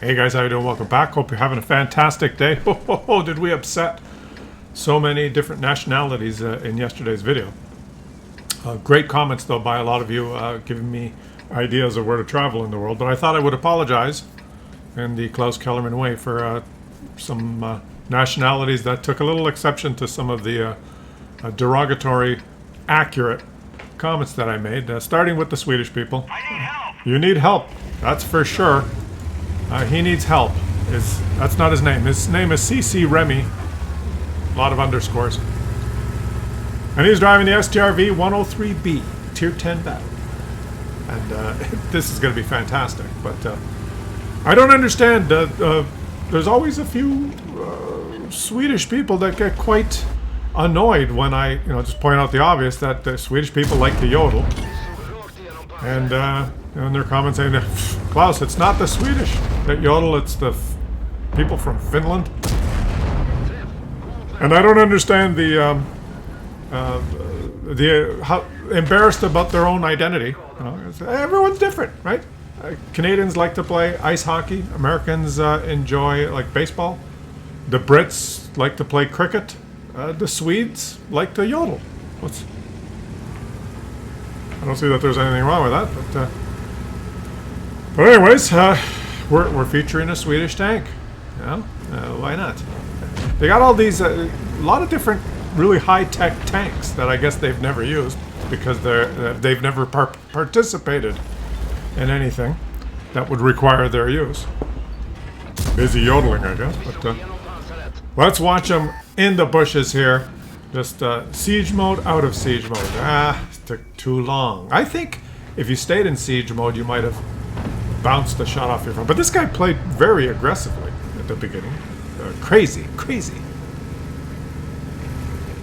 Hey guys, how you doing? Welcome back. Hope you're having a fantastic day. Oh, did we upset so many different nationalities in yesterday's video. Great comments though by a lot of you giving me ideas of where to travel in the world. But I thought I would apologize in the Claus Kellerman way for some nationalities that took a little exception to some of the derogatory, accurate comments that I made. Starting with the Swedish people. I need help. You need help, that's for sure. He needs help. That's not his name. His name is CC Remy. A lot of underscores. And he's driving the STRV 103B, Tier 10 battle. And this is going to be fantastic. But I don't understand. There's always a few Swedish people that get quite annoyed when I, just point out the obvious that the Swedish people like to yodel. And in their comments saying, Klaus, it's not the Swedish that yodel, it's the people from Finland. And I don't understand how embarrassed about their own identity. Everyone's different, right? Canadians like to play ice hockey. Americans enjoy baseball. The Brits like to play cricket. The Swedes like to yodel. I don't see that there's anything wrong with that, but anyways, we're featuring a Swedish tank. Why not? They got all these, a lot of different really high-tech tanks that I guess they've never used because they've never participated in anything that would require their use. Busy yodeling, I guess, but let's watch them in the bushes here. Just siege mode, out of siege mode. It took too long. I think if you stayed in siege mode, you might have bounced the shot off your phone. But this guy played very aggressively at the beginning. Crazy.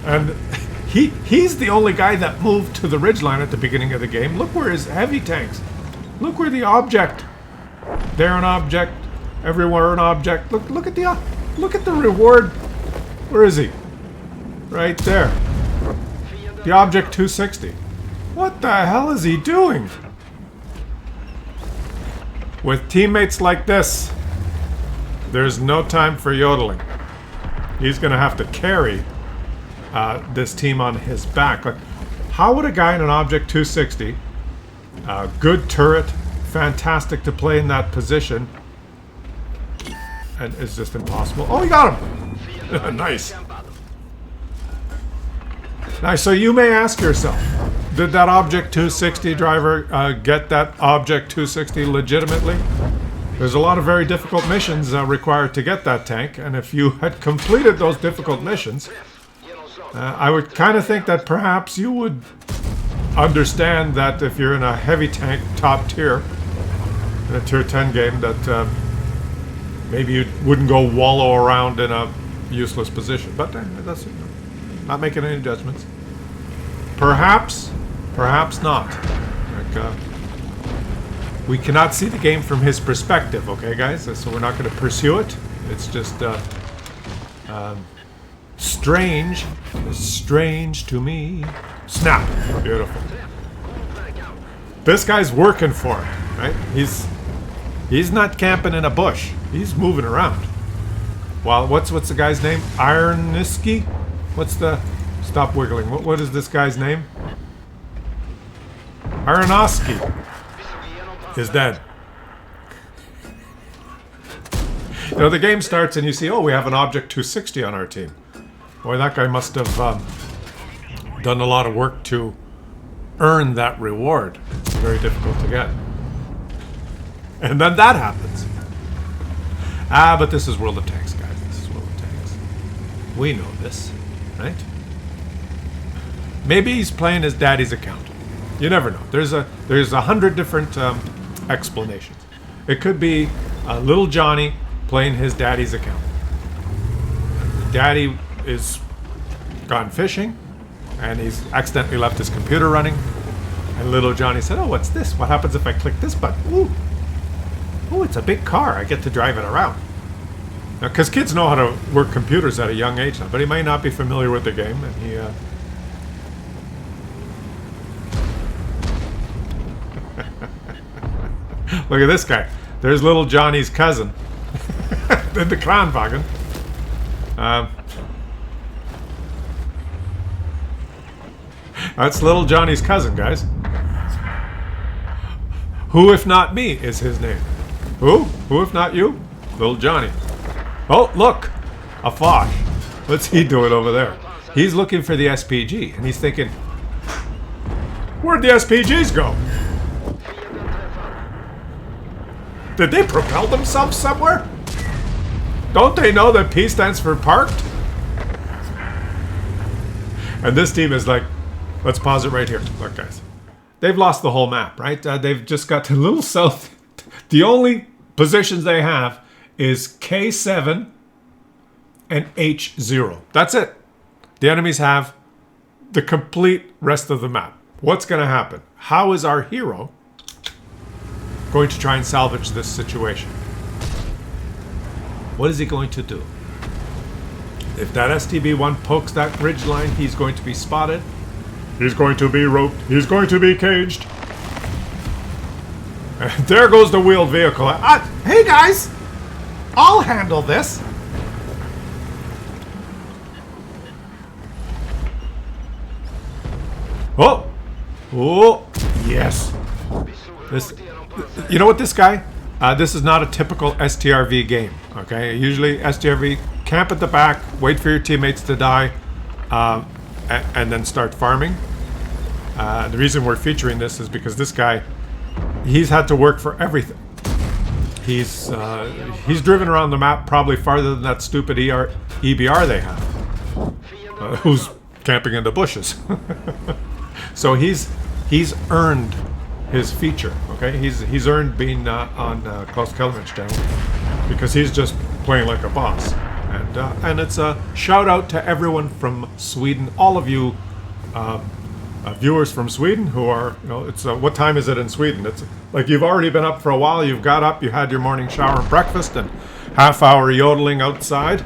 And he's the only guy that moved to the ridgeline at the beginning of the game. Look where his heavy tanks. Look where the object. There an object. Everywhere an object. Look at the reward. Where is he? Right there. The object 260. What the hell is he doing? With teammates like this, there's no time for yodeling. He's going to have to carry this team on his back. How would a guy in an object 260, good turret, fantastic to play in that position, and it's just impossible. Oh, he got him! Nice. Now, so you may ask yourself, did that Object 260 driver get that Object 260 legitimately? There's a lot of very difficult missions required to get that tank, and if you had completed those difficult missions, I would kind of think that perhaps you would understand that if you're in a heavy tank top tier, in a tier 10 game, that maybe you wouldn't go wallow around in a useless position. But that's not making any judgments. Perhaps not. We cannot see the game from his perspective, okay, guys? So we're not going to pursue it. It's just strange. Strange to me. Snap. Beautiful. This guy's working for it, right? He's not camping in a bush. He's moving around. Well, what's the guy's name? Ironiski? Stop wiggling. What is this guy's name? Aronofsky is dead. The game starts and you see, we have an Object 260 on our team. Boy, that guy must have done a lot of work to earn that reward. It's very difficult to get. And then that happens. But this is World of Tanks, guys. This is World of Tanks. We know this, right? Maybe he's playing his daddy's account. You never know. There's 100 different explanations. It could be little Johnny playing his daddy's account. Daddy is gone fishing, and he's accidentally left his computer running. And little Johnny said, what's this? What happens if I click this button? Ooh, it's a big car. I get to drive it around. Now, because kids know how to work computers at a young age now, but he may not be familiar with the game, and he... Look at this guy. There's little Johnny's cousin. in the Kranwagen. That's little Johnny's cousin, guys. Who if not me is his name. Who? Who if not you? Little Johnny. Oh, look! A Foch. What's he doing over there? He's looking for the SPG, and he's thinking, where'd the SPGs go? Did they propel themselves somewhere? Don't they know that P stands for parked? And this team is like, let's pause it right here. Look, guys. They've lost the whole map, right? They've just got to a little south. The only positions they have is K7 and H0. That's it. The enemies have the complete rest of the map. What's going to happen? How is our hero going to try and salvage this situation? What is he going to do? If that STB-1 pokes that ridge line, he's going to be spotted. He's going to be roped. He's going to be caged. And there goes the wheeled vehicle. Hey guys! I'll handle this. Oh! Oh! Yes. This. You know what, this guy? This is not a typical STRV game. Okay? Usually STRV, camp at the back, wait for your teammates to die, and then start farming. The reason we're featuring this is because this guy, he's had to work for everything. He's driven around the map probably farther than that stupid EBR they have, who's camping in the bushes. So he's earned his feature. Okay, he's earned being on Claus Kellerman's channel because he's just playing like a boss. And it's a shout out to everyone from Sweden, all of you. Viewers from Sweden who are, you know, it's what time is it in Sweden? It's like you've already been up for a while. You've got up, you had your morning shower and breakfast and half-hour yodeling outside,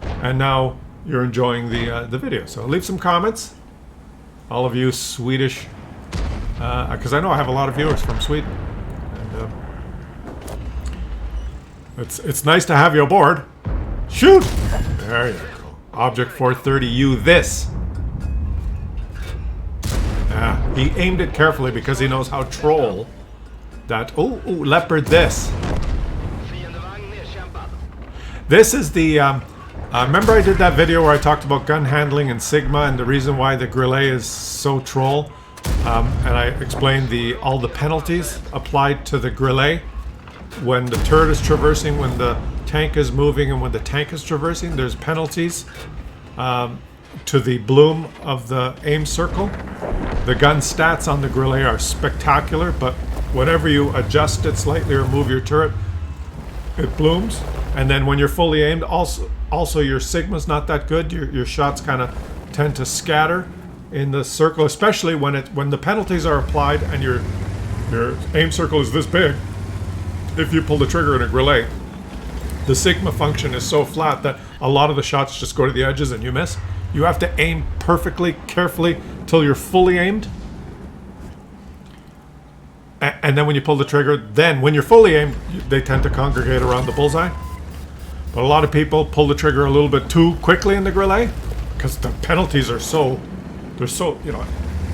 and now you're enjoying the video. So leave some comments, all of you Swedish, because I know I have a lot of viewers from Sweden, and it's nice to have you aboard. Shoot! There you go. Object 430U. This. He aimed it carefully because he knows how troll that. Oh, leopard this. This is the. Remember I did that video where I talked about gun handling and Sigma and the reason why the Grillet is so troll, and I explained all the penalties applied to the Grillet when the turret is traversing, when the tank is moving, and when the tank is traversing. There's penalties to the bloom of the aim circle. The gun stats on the Grillet are spectacular, but whenever you adjust it slightly or move your turret, it blooms. And then when you're fully aimed, also your Sigma's not that good. Your shots kind of tend to scatter in the circle, especially when the penalties are applied and your aim circle is this big. If you pull the trigger in a Grillet, the Sigma function is so flat that a lot of the shots just go to the edges and you miss. You have to aim perfectly, carefully, till you're fully aimed. And then when you pull the trigger, then when you're fully aimed, they tend to congregate around the bullseye. But a lot of people pull the trigger a little bit too quickly in the Grillet because the penalties are they're so, you know,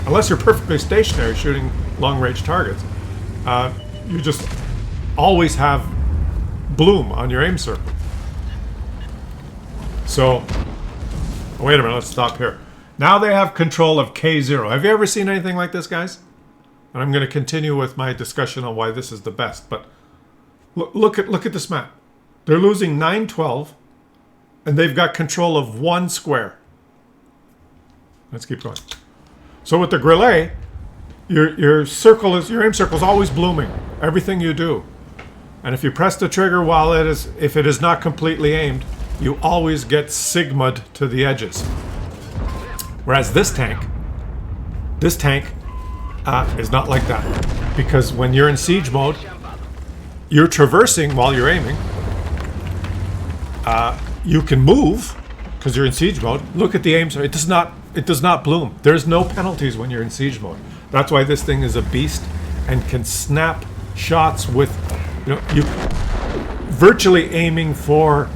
unless you're perfectly stationary shooting long-range targets, you just always have bloom on your aim circle. So, wait a minute, let's stop here. Now they have control of K0. Have you ever seen anything like this, guys? And I'm going to continue with my discussion on why this is the best. But look at this map. They're losing 9-12, and they've got control of one square. Let's keep going. So with the Grillet, your aim circle is always blooming. Everything you do, and if you press the trigger if it is not completely aimed, you always get sigma'd to the edges. Whereas this tank is not like that, because when you're in siege mode, you're traversing while you're aiming. You can move because you're in siege mode. Look at the aim. So it does not bloom. There's no penalties when you're in siege mode. That's why this thing is a beast and can snap shots with, virtually aiming for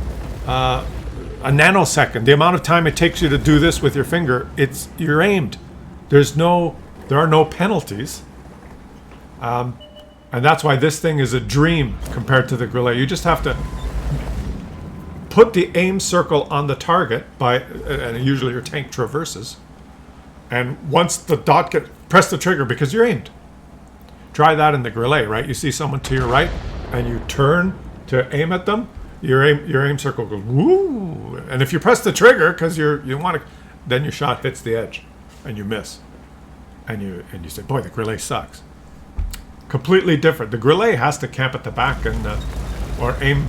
a nanosecond. The amount of time it takes you to do this with your finger, you're aimed. There are no penalties. And that's why this thing is a dream compared to the grenade. You just have to put the aim circle on the target and usually your tank traverses. And once the dot press the trigger because you're aimed. Try that in the grenade, right? You see someone to your right and you turn to aim at them. Your aim circle goes woo, and if you press the trigger because you want to, then your shot hits the edge, and you miss, and you say, boy, the grenade sucks. Completely different. The grenade has to camp at the back and or aim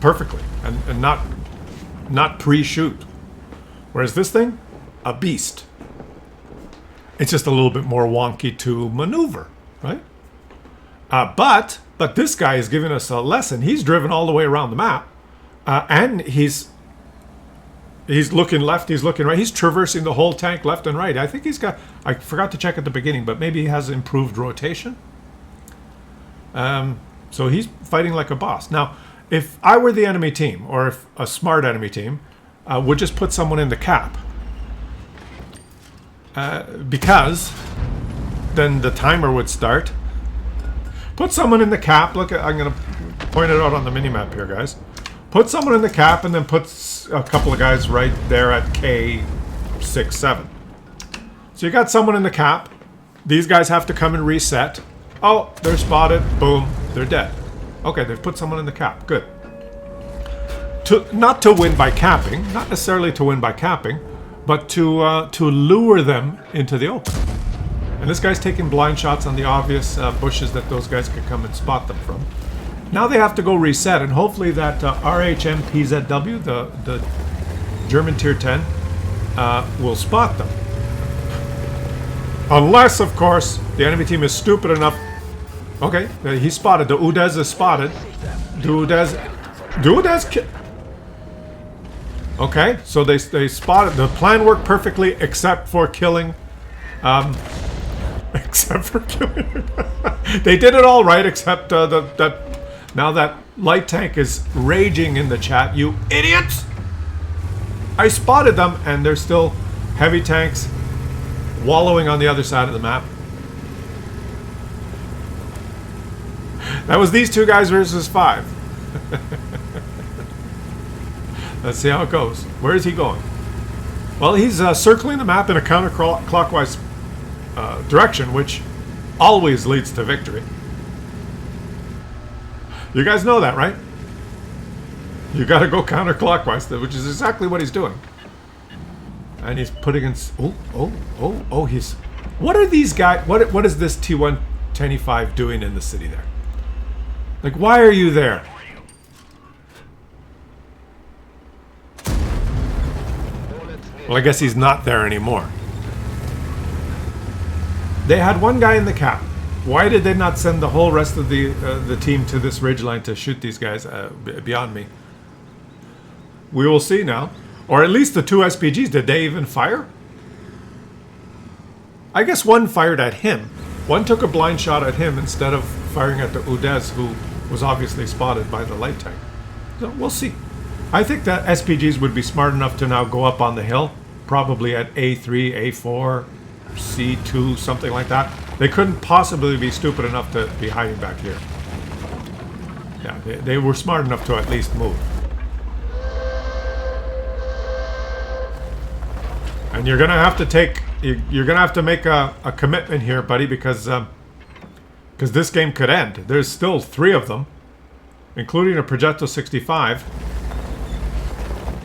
perfectly and not pre-shoot, whereas this thing, a beast. It's just a little bit more wonky to maneuver, right? But this guy is giving us a lesson. He's driven all the way around the map, and he's looking left, he's looking right. He's traversing the whole tank left and right. I think he's got, I forgot to check at the beginning, but maybe he has improved rotation. So he's fighting like a boss. Now, if I were the enemy team, or if a smart enemy team, would just put someone in the cap. Because then the timer would start. Put someone in the cap. Look, I'm going to point it out on the minimap here, guys. Put someone in the cap and then put a couple of guys right there at K6, 7. So you got someone in the cap. These guys have to come and reset. Oh, they're spotted. Boom. They're dead. Okay, they've put someone in the cap. Good. Not to win by capping. Not necessarily to win by capping. But to lure them into the open. And this guy's taking blind shots on the obvious bushes that those guys could come and spot them from. Now they have to go reset, and hopefully that RHMPZW, the German Tier 10, will spot them. Unless, of course, the enemy team is stupid enough. Okay, he's spotted. The Udez is spotted. Okay, so they spotted. The plan worked perfectly, except for killing. Except for killing. They did it all right, except that now that light tank is raging in the chat. You idiots! I spotted them, and there's still heavy tanks wallowing on the other side of the map. That was these two guys versus 5. Let's see how it goes. Where is he going? Well, he's circling the map in a counterclockwise direction, which always leads to victory. You guys know that, right? You got to go counterclockwise, which is exactly what he's doing. And he's putting in. He's. What are these guys? What is this T125 doing in the city there? Like, why are you there? Well, I guess he's not there anymore. They had one guy in the cap. Why did they not send the whole rest of the team to this ridgeline to shoot these guys? Beyond me. We will see now. Or at least the 2 SPGs. Did they even fire? I guess one fired at him. One took a blind shot at him instead of firing at the Udez, who was obviously spotted by the light tank. So we'll see. I think that SPGs would be smart enough to now go up on the hill, probably at A3, A4, C2, something like that. They couldn't possibly be stupid enough to be hiding back here. Yeah, they were smart enough to at least move. And you're gonna have to take, you're gonna have to make a commitment here, buddy, because this game could end. There's still 3 of them, including a Progetto 65.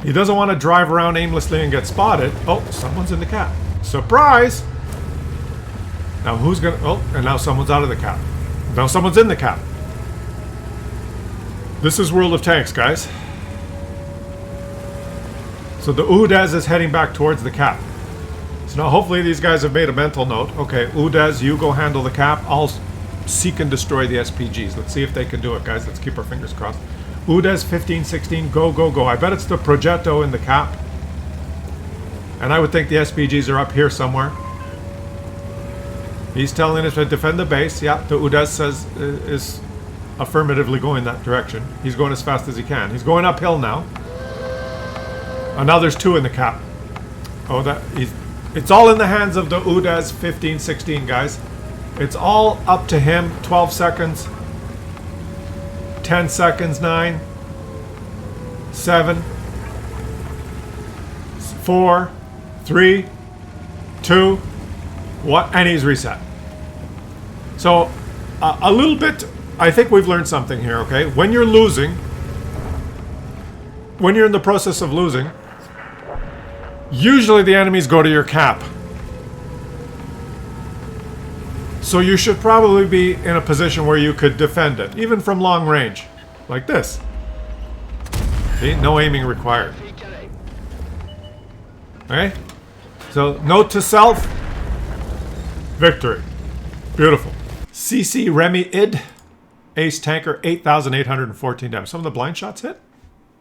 He doesn't want to drive around aimlessly and get spotted. Oh, someone's in the cap. Surprise! Now who's gonna... Oh, and now someone's out of the cap. Now someone's in the cap. This is World of Tanks, guys. So the Udez is heading back towards the cap. So now hopefully these guys have made a mental note. Okay, Udez, you go handle the cap. I'll seek and destroy the SPGs. Let's see if they can do it, guys. Let's keep our fingers crossed. Udez 15, 16, go, go, go. I bet it's the Progetto in the cap. And I would think the SPGs are up here somewhere. He's telling us to defend the base. Yeah, the Udez says is affirmatively going that direction. He's going as fast as he can. He's going uphill now. And now there's 2 in the cap. Oh, it's all in the hands of the UDAS 15, 16 guys. It's all up to him. 12 seconds. 10 seconds. 9. 7. 4. 3. 2. 1. And he's reset. So, a little bit... I think we've learned something here, okay? When you're losing... When you're in the process of losing... Usually the enemies go to your cap. So you should probably be in a position where you could defend it, even from long range. Like this. See? No aiming required. Okay? So, note to self. Victory. Beautiful. CC Remy Id. Ace Tanker, 8,814 damage. Some of the blind shots hit?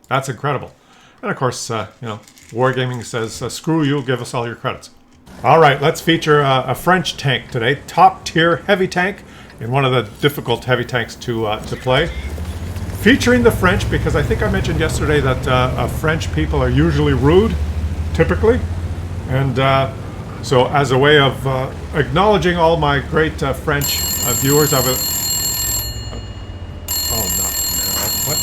That's incredible. And of course, you know, Wargaming says, screw you, give us all your credits. Alright, let's feature a French tank today. Top tier heavy tank in one of the difficult heavy tanks to play. Featuring the French, because I think I mentioned yesterday that French people are usually rude, typically. And so as a way of acknowledging all my great French viewers, I will... Oh, no. What?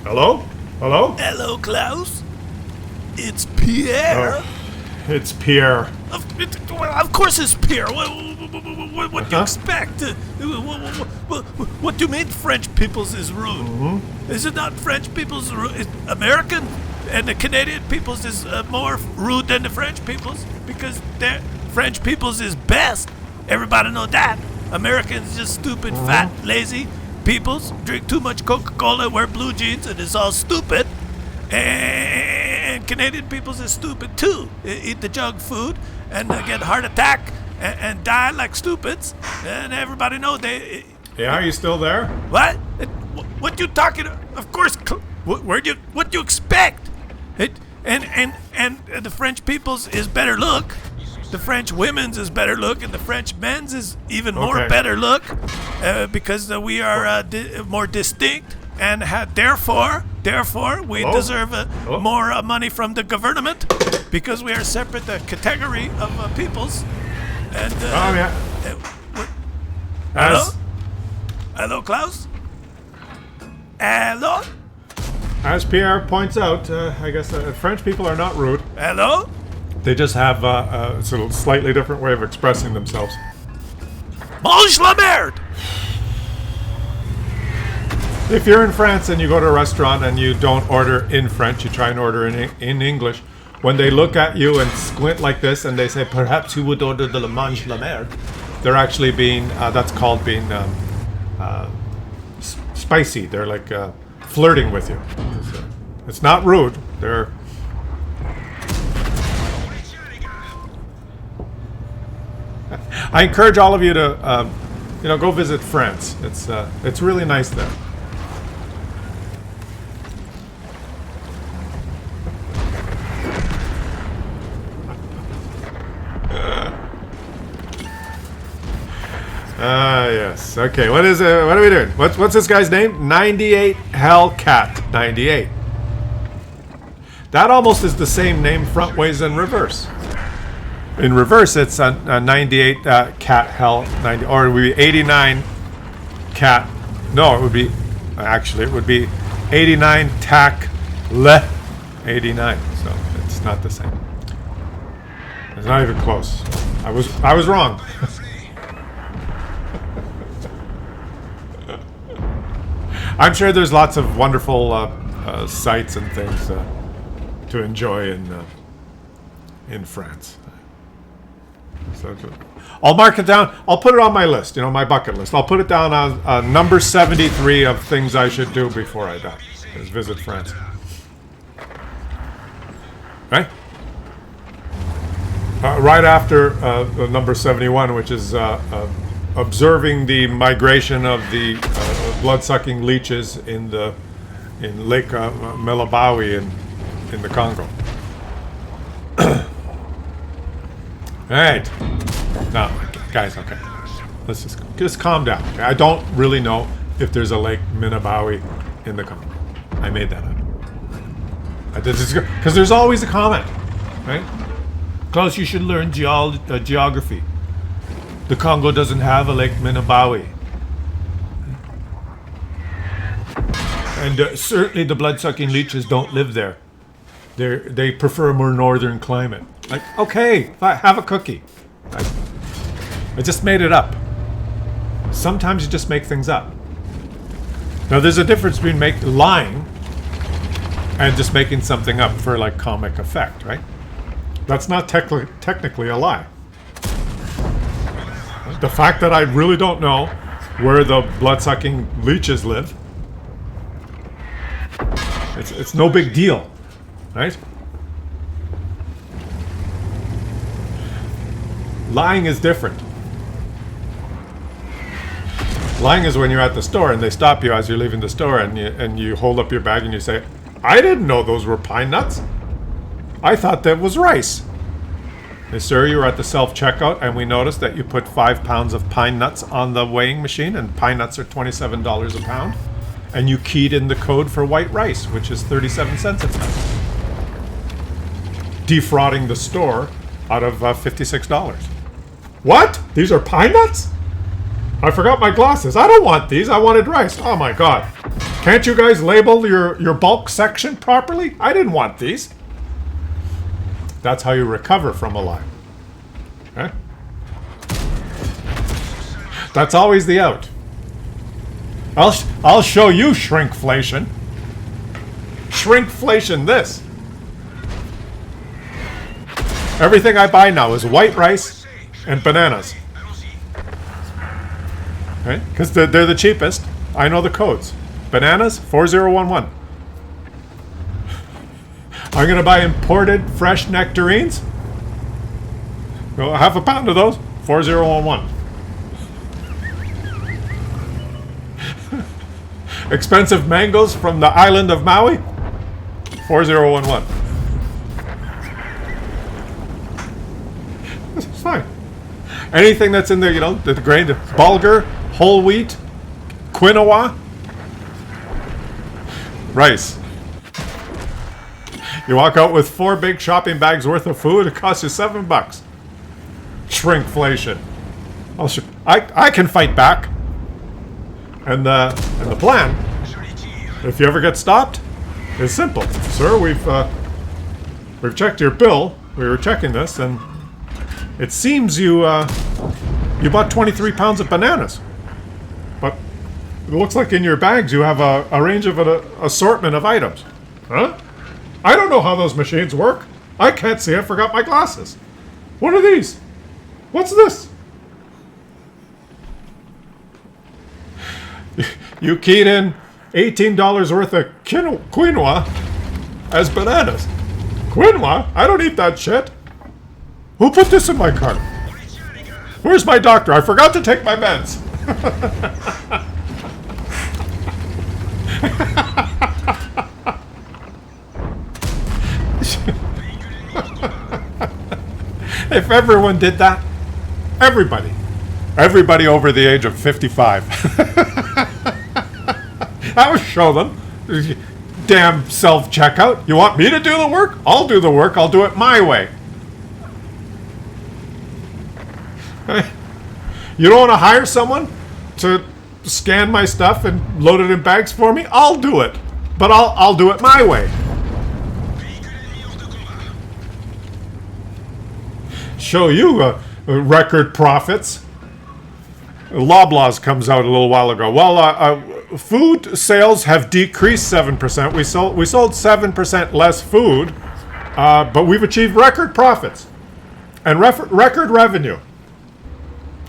Hello? Hello? Hello, Klaus. It's Pierre. Oh, it's Pierre. Of course it's Pierre. What do you expect? What do you mean French peoples is rude? Mm-hmm. Is it not French peoples rude? American and the Canadian peoples is more rude than the French peoples? Because French peoples is best. Everybody know that. Americans just stupid, fat, lazy peoples. Drink too much Coca-Cola, wear blue jeans, and it's all stupid. And Canadian peoples is stupid too. Eat the junk food and get heart attack and die like stupids. And everybody know they... Yeah, are you still there? What? What you talking? Of course. What do you expect? And the French people's is better look. The French women's is better look, and the French men's is even more better look, because we are more distinct, and therefore we deserve more money from the government, because we are separate category of peoples. And hello, hello, Klaus. Hello. As Pierre points out, I guess French people are not rude. Hello. They just have a sort of slightly different way of expressing themselves. Mange la merde! If you're in France and you go to a restaurant and you don't order in French, you try and order in English, when they look at you and squint like this and they say, perhaps you would order the mange la merde, they're actually being, that's called being spicy. They're like flirting with you. It's not rude. They're... I encourage all of you to, go visit France. It's really nice there. Yes. Okay. What is it? What are we doing? What's this guy's name? 98 Hellcat 98. That almost is the same name front ways and reverse. In reverse, it's a 98 cat hell 90, or it would be 89 cat. No, it would be actually it would be 89 tac le 89. So it's not the same. It's not even close. I was wrong. I'm sure there's lots of wonderful sights and things to enjoy in France. So I'll mark it down. I'll put it on my list, my bucket list. I'll put it down on number 73 of things I should do before I die. Is visit France. Right? Right after number 71, which is observing the migration of the blood-sucking leeches in Lake Melabawi in the Congo. Alright. No, guys, okay. Let's just calm down. Okay? I don't really know if there's a Lake Minnebawi in the Congo. I made that up. I did this because there's always a comment, right? Klaus, you should learn geography. The Congo doesn't have a Lake Minnebawi. And certainly the blood-sucking leeches don't live there. They prefer a more northern climate. Like, okay, have a cookie. I just made it up. Sometimes you just make things up. Now, there's a difference between lying and just making something up for, like, comic effect, right? That's not technically a lie. The fact that I really don't know where the blood-sucking leeches live, it's no big deal, right? Lying is different. Lying is when you're at the store and they stop you as you're leaving the store and you hold up your bag and you say, I didn't know those were pine nuts. I thought that was rice. Hey, sir, you were at the self-checkout and we noticed that you put 5 pounds of pine nuts on the weighing machine, and pine nuts are $27 a pound. And you keyed in the code for white rice, which is 37 cents a pound. Defrauding the store out of $56. What? These are pine nuts? I forgot my glasses. I don't want these. I wanted rice. Oh my god. Can't you guys label your bulk section properly? I didn't want these. That's how you recover from a lie. Okay? That's always the out. I'll show you shrinkflation. Shrinkflation this. Everything I buy now is white rice and bananas. Right? Because they're the cheapest. I know the codes. Bananas, 4011. I'm going to buy imported fresh nectarines. Well, half a pound of those, 4011. Expensive mangoes from the island of Maui, 4011. It's fine. Anything that's in there, you know, the grain, the bulgur, whole wheat, quinoa, rice. You walk out with 4 big shopping bags worth of food, it costs you $7. Shrinkflation. I can fight back. And the plan, if you ever get stopped, is simple. Sir, we've checked your bill. We were checking this, and it seems you bought 23 pounds of bananas. But it looks like in your bags you have a range of an assortment of items. Huh? I don't know how those machines work. I can't see. I forgot my glasses. What are these? What's this? You keyed in $18 worth of quinoa as bananas. Quinoa? I don't eat that shit. Who put this in my cart? Where's my doctor? I forgot to take my meds. If everyone did that, everybody over the age of 55. I would show them. Damn self-checkout. You want me to do the work? I'll do the work. I'll do it my way. You don't want to hire someone to scan my stuff and load it in bags for me? I'll do it. But I'll do it my way. Show you record profits. Loblaws comes out a little while ago. Well, food sales have decreased 7%. We sold 7% less food, but we've achieved record profits and record revenue.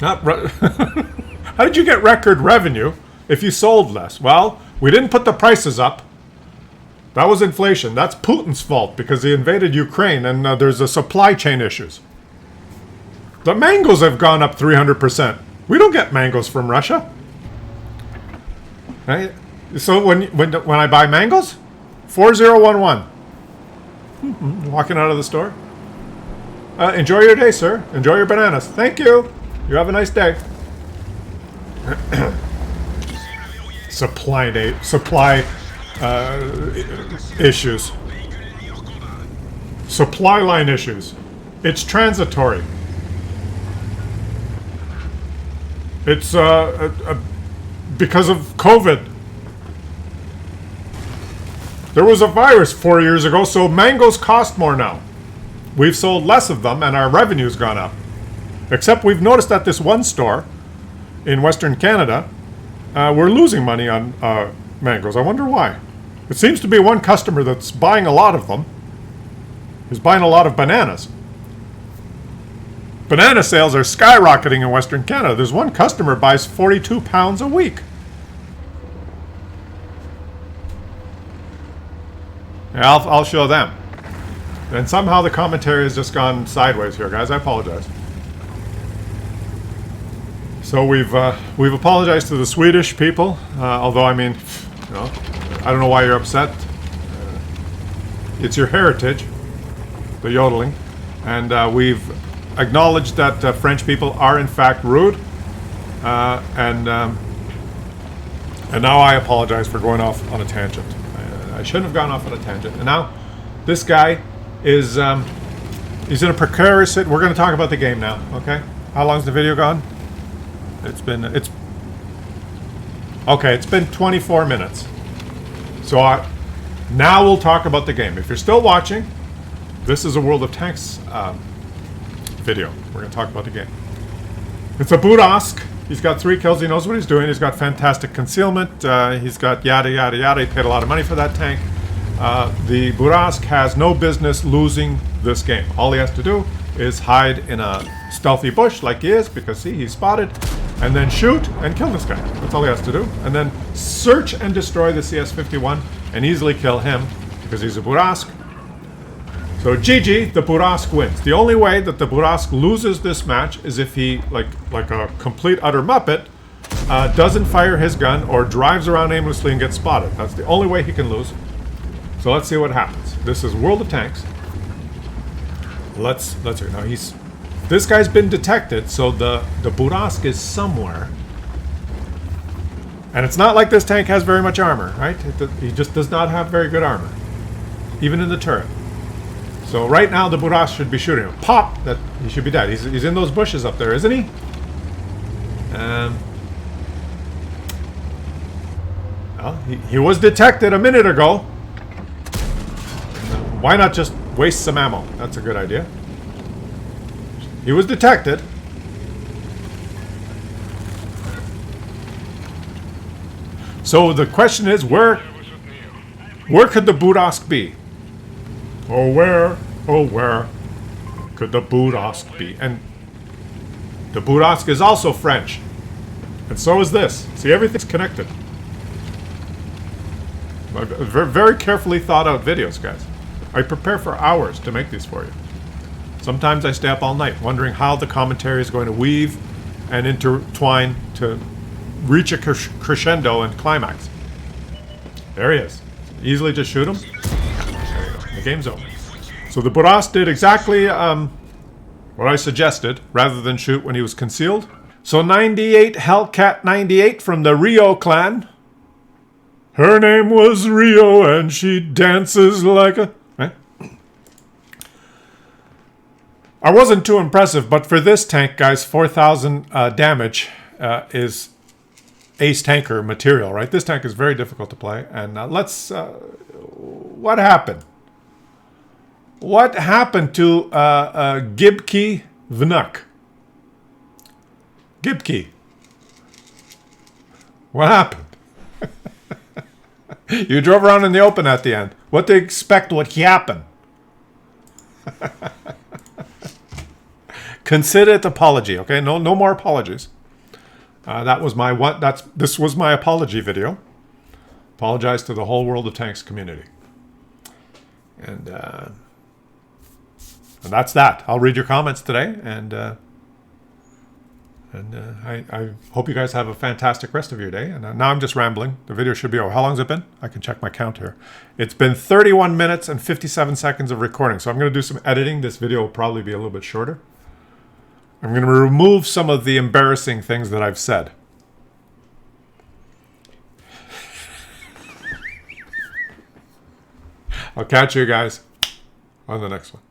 How did you get record revenue if you sold less? Well, we didn't put the prices up. That was inflation. That's Putin's fault because he invaded Ukraine and there's a supply chain issues. The mangoes have gone up 300%. We don't get mangoes from Russia. Right? So when I buy mangoes, 4011. Walking out of the store. Enjoy your day, sir. Enjoy your bananas. Thank you. You have a nice day. Supply issues. Supply line issues. It's transitory. It's because of COVID. There was a virus 4 years ago, so mangoes cost more now. We've sold less of them and our revenue's gone up. Except we've noticed at this one store in Western Canada, we're losing money on mangoes. I wonder why. It seems to be one customer that's buying a lot of them. He's buying a lot of bananas. Banana sales are skyrocketing in Western Canada. There's one customer buys 42 pounds a week. Yeah, I'll show them. And somehow the commentary has just gone sideways here, guys. I apologize. So we've apologized to the Swedish people, although I mean, you know, I don't know why you're upset. It's your heritage, the yodeling, and we've acknowledged that French people are in fact rude, and now I apologize for going off on a tangent. I shouldn't have gone off on a tangent. And now this guy is he's in a precarious situation. We're going to talk about the game now, okay? How long's the video gone? It's been 24 minutes. So now we'll talk about the game. If you're still watching, this is a World of Tanks video. We're going to talk about the game. It's a Burask. He's got 3 kills. He knows what he's doing. He's got fantastic concealment. He's got yada yada yada. He paid a lot of money for that tank. The Burask has no business losing this game. All he has to do is hide in a stealthy bush like he is, because see, he's spotted, and then shoot and kill this guy. That's all he has to do. And then search and destroy the CS-51 and easily kill him because he's a Burask. So GG, the Burask wins. The only way that the Burask loses this match is if he, like a complete utter muppet, doesn't fire his gun or drives around aimlessly and gets spotted. That's the only way he can lose. So let's see what happens. This is World of Tanks. Let's hear. Now this guy's been detected, so the Burask is somewhere. And it's not like this tank has very much armor, right? He just does not have very good armor, even in the turret. So right now the Burask should be shooting him. Pop! That he should be dead. He's in those bushes up there, isn't he? Well, he was detected a minute ago. Why not just waste some ammo? That's a good idea. He was detected. So the question is, where could the Burask be? Oh, where could the Burask be? And the Burask is also French. And so is this. See, everything's connected. Very, very carefully thought out videos, guys. I prepare for hours to make these for you. Sometimes I stay up all night wondering how the commentary is going to weave and intertwine to reach a crescendo and climax. There he is. Easily just shoot him. There you go. The game's over. So the Burask did exactly what I suggested, rather than shoot when he was concealed. So 98 Hellcat 98 from the Rio clan. Her name was Rio and she dances like a... Right? I wasn't too impressive, but for this tank, guys, 4,000 damage is ace tanker material, right? This tank is very difficult to play. And let's... what happened? What happened to Gibke Vnuk? Gibke. What happened? You drove around in the open at the end. What do you expect would happen? Consider it apology, okay? No more apologies. This was my apology video. Apologize to the whole World of Tanks community. And that's that. I'll read your comments today, and And I hope you guys have a fantastic rest of your day. And now I'm just rambling. The video should be over. How long has it been? I can check my count here. It's been 31 minutes and 57 seconds of recording. So I'm going to do some editing. This video will probably be a little bit shorter. I'm going to remove some of the embarrassing things that I've said. I'll catch you guys on the next one.